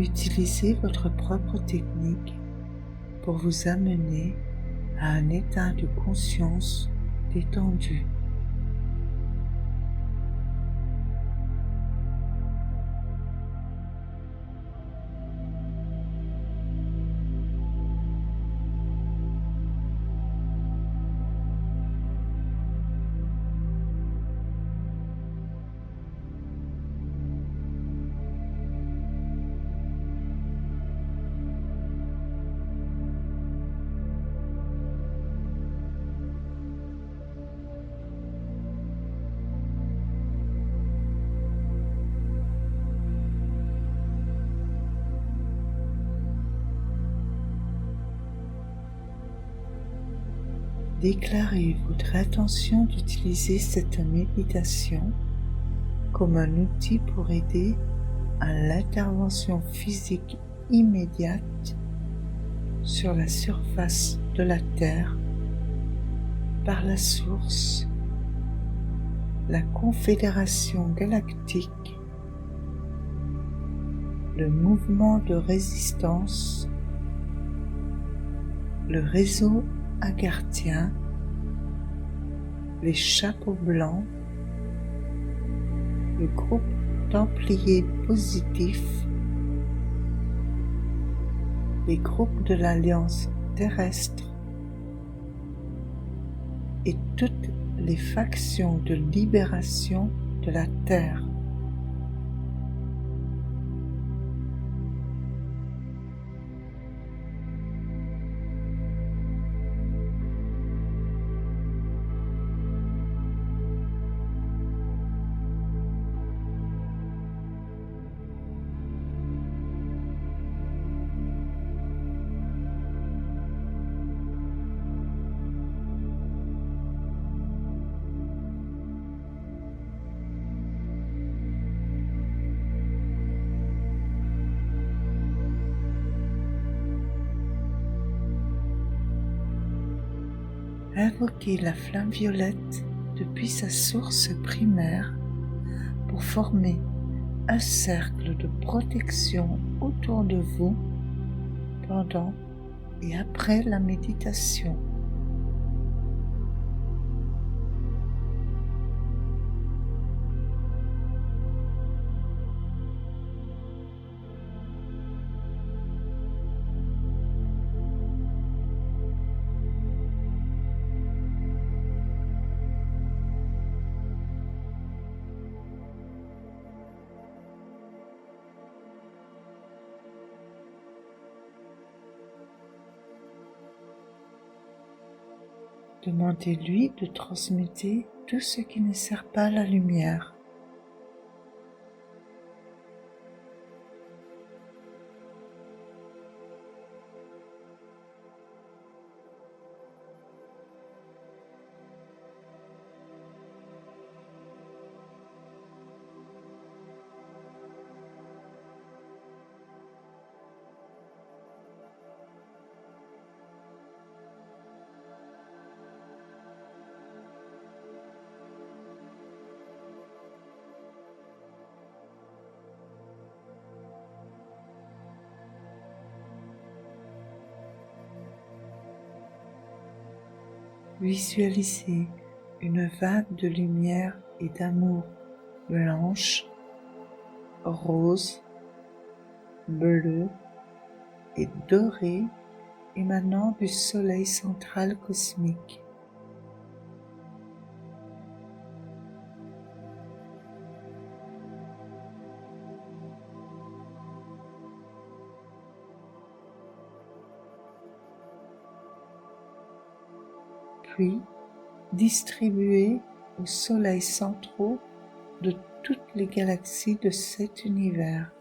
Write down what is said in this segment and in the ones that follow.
Utilisez votre propre technique pour vous amener à un état de conscience détendu. Déclarez votre intention d'utiliser cette méditation comme un outil pour aider à l'intervention physique immédiate sur la surface de la Terre par la source, la Confédération galactique, le mouvement de résistance, le réseau agarthien, les chapeaux blancs, le groupe templiers positifs, les groupes de l'Alliance terrestre et toutes les factions de libération de la Terre. Invoquez la flamme violette depuis sa source primaire pour former un cercle de protection autour de vous pendant et après la méditation. Demandez-lui de transmuter tout ce qui ne sert pas la lumière. Visualisez une vague de lumière et d'amour blanche, rose, bleue et dorée émanant du soleil central cosmique. Puis distribuez aux soleils centraux de toutes les galaxies de cet univers.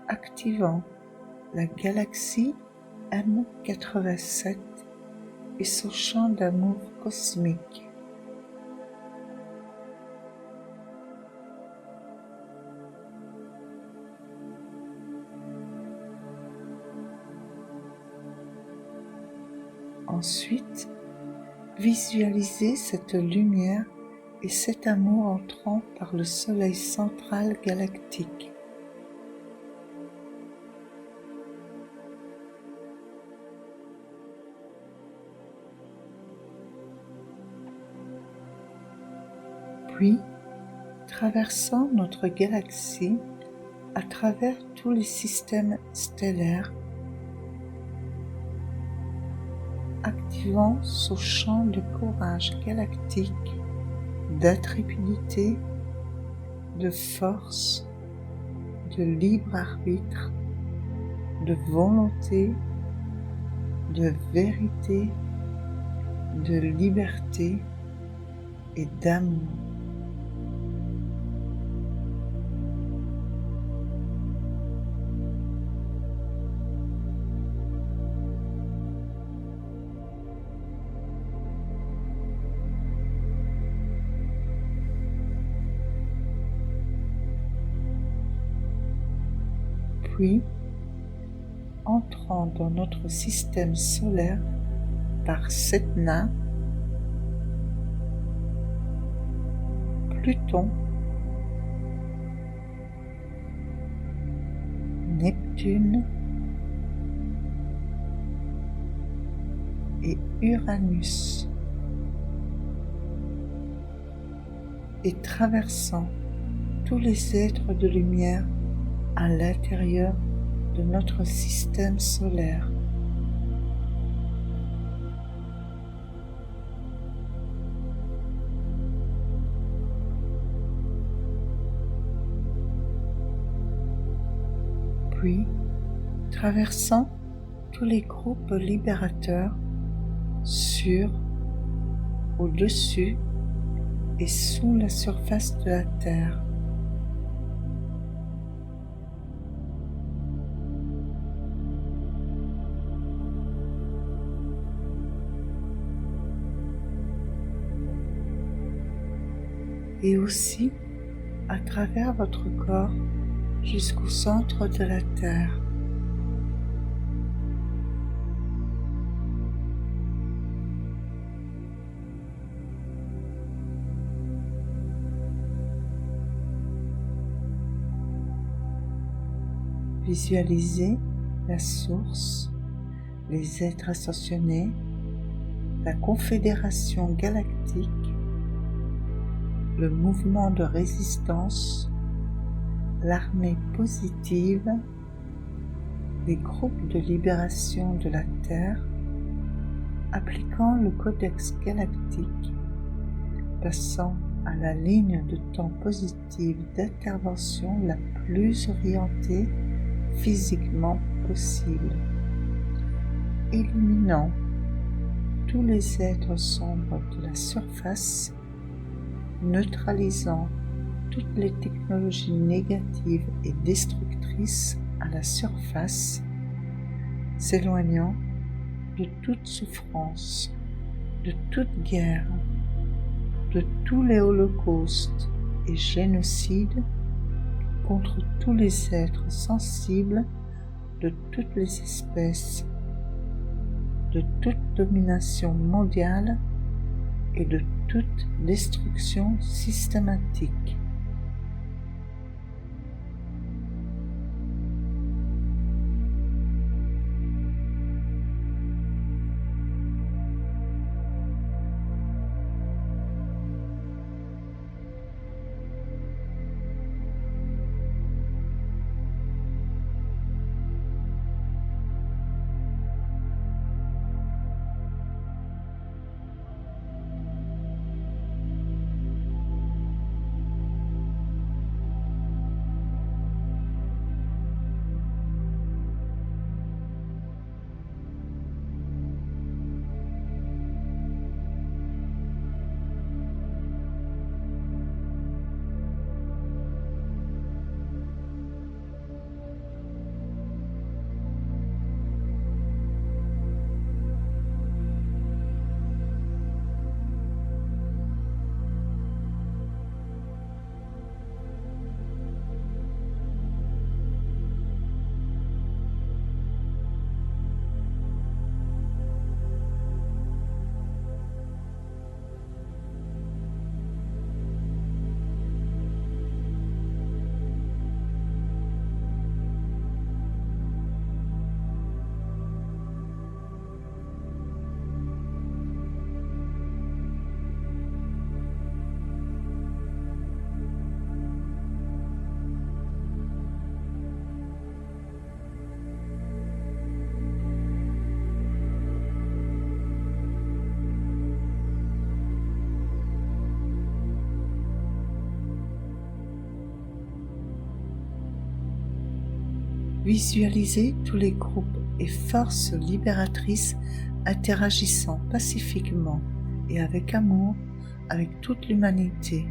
Activant la galaxie M87 et son champ d'amour cosmique. Ensuite, visualisez cette lumière et cet amour entrant par le soleil central galactique. Puis, traversant notre galaxie à travers tous les systèmes stellaires, activant son champ de courage galactique, d'intrépidité, de force, de libre arbitre, de volonté, de vérité, de liberté et d'amour. Puis, entrant dans notre système solaire par Sedna, Pluton, Neptune et Uranus, et traversant tous les êtres de lumière à l'intérieur de notre système solaire. Puis, traversant tous les groupes libérateurs sur, au-dessus et sous la surface de la Terre. Et aussi à travers votre corps jusqu'au centre de la Terre. Visualisez la source, les êtres ascensionnés, la confédération galactique, le mouvement de résistance, l'armée positive, les groupes de libération de la Terre, appliquant le codex galactique, passant à la ligne de temps positive d'intervention la plus orientée physiquement possible, éliminant tous les êtres sombres de la surface, neutralisant toutes les technologies négatives et destructrices à la surface, s'éloignant de toute souffrance, de toute guerre, de tous les holocaustes et génocides contre tous les êtres sensibles de toutes les espèces, de toute domination mondiale et de toute destruction systématique. Visualisez tous les groupes et forces libératrices interagissant pacifiquement et avec amour avec toute l'humanité,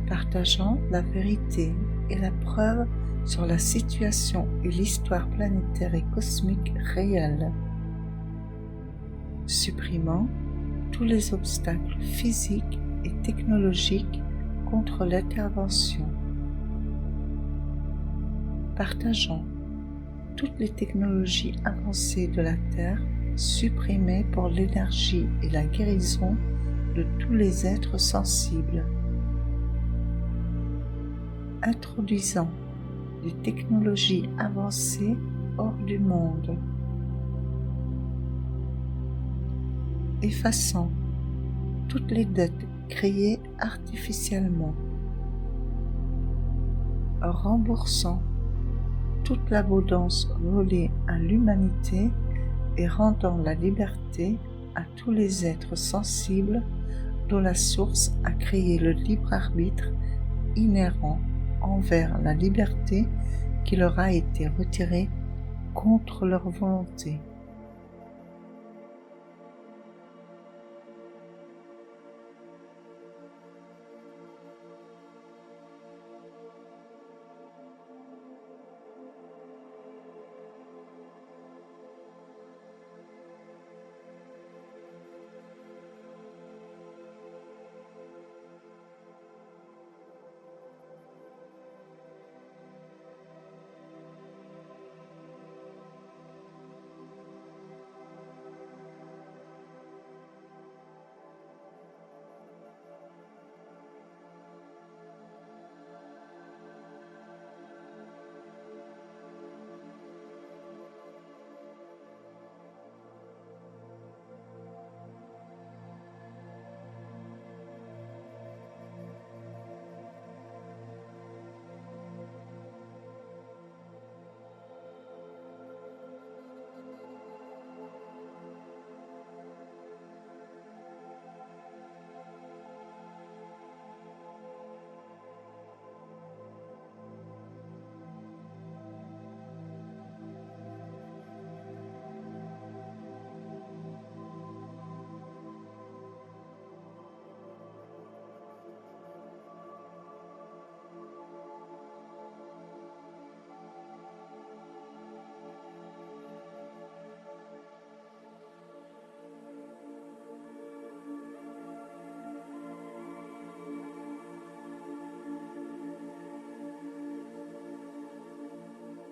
partageant la vérité et la preuve sur la situation et l'histoire planétaire et cosmique réelle, supprimant tous les obstacles physiques et technologiques contre l'intervention, partageant toutes les technologies avancées de la Terre supprimées pour l'énergie et la guérison de tous les êtres sensibles, introduisant des technologies avancées hors du monde, effaçant toutes les dettes créées artificiellement, remboursant toute l'abondance volée à l'humanité et rendant la liberté à tous les êtres sensibles dont la source a créé le libre arbitre inhérent envers la liberté qui leur a été retirée contre leur volonté.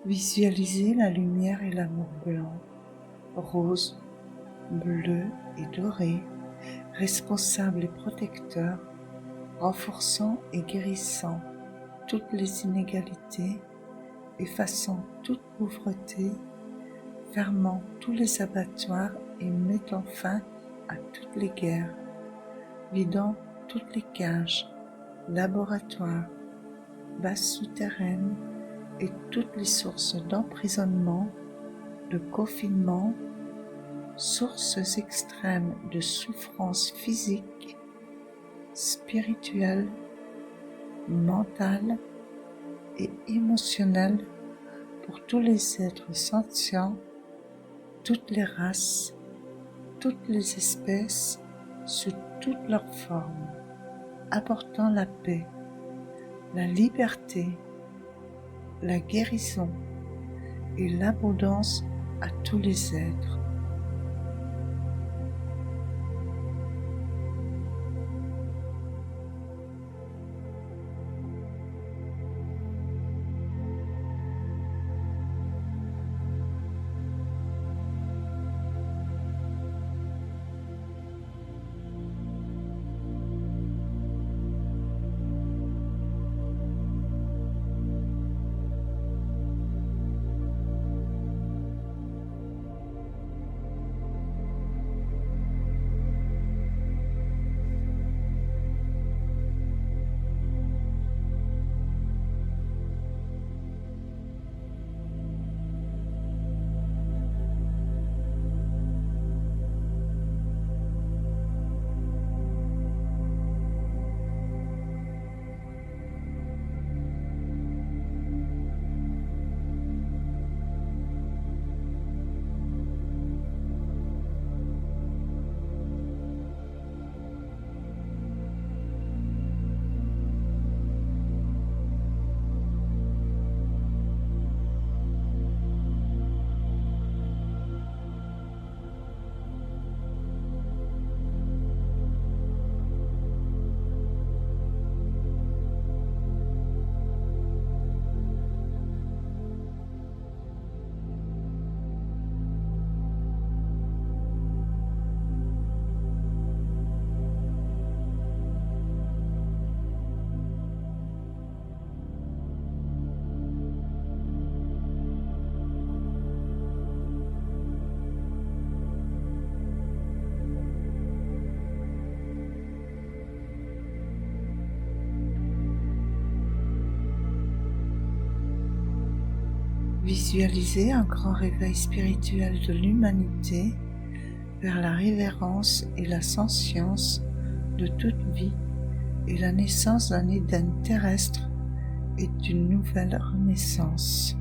Visualisez la lumière et l'amour blanc, rose, bleu et doré, responsable et protecteur, renforçant et guérissant toutes les inégalités, effaçant toute pauvreté, fermant tous les abattoirs et mettant fin à toutes les guerres, vidant toutes les cages, laboratoires, bases souterraines et toutes les sources d'emprisonnement, de confinement, sources extrêmes de souffrance physique, spirituelle, mentale et émotionnelle pour tous les êtres sentients, toutes les races, toutes les espèces, sous toutes leurs formes, apportant la paix, la liberté, la guérison et l'abondance à tous les êtres. Visualisez un grand réveil spirituel de l'humanité vers la révérence et la sentience de toute vie et la naissance d'un Éden terrestre et d'une nouvelle renaissance.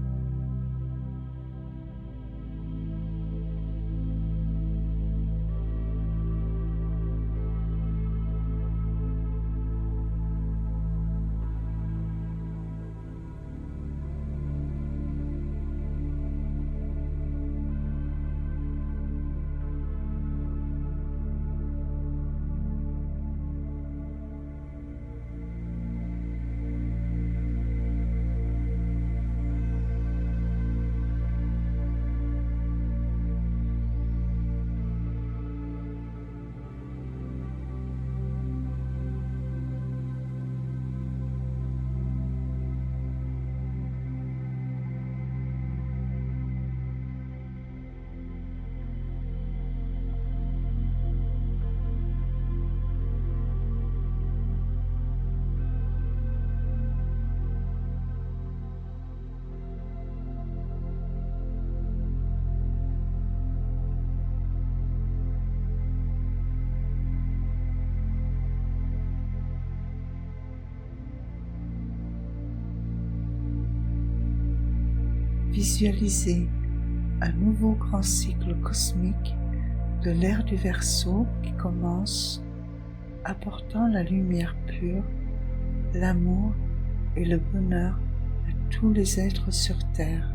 Visualisez un nouveau grand cycle cosmique de l'ère du Verseau qui commence, apportant la lumière pure, l'amour et le bonheur à tous les êtres sur Terre.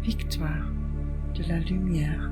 Victoire de la lumière.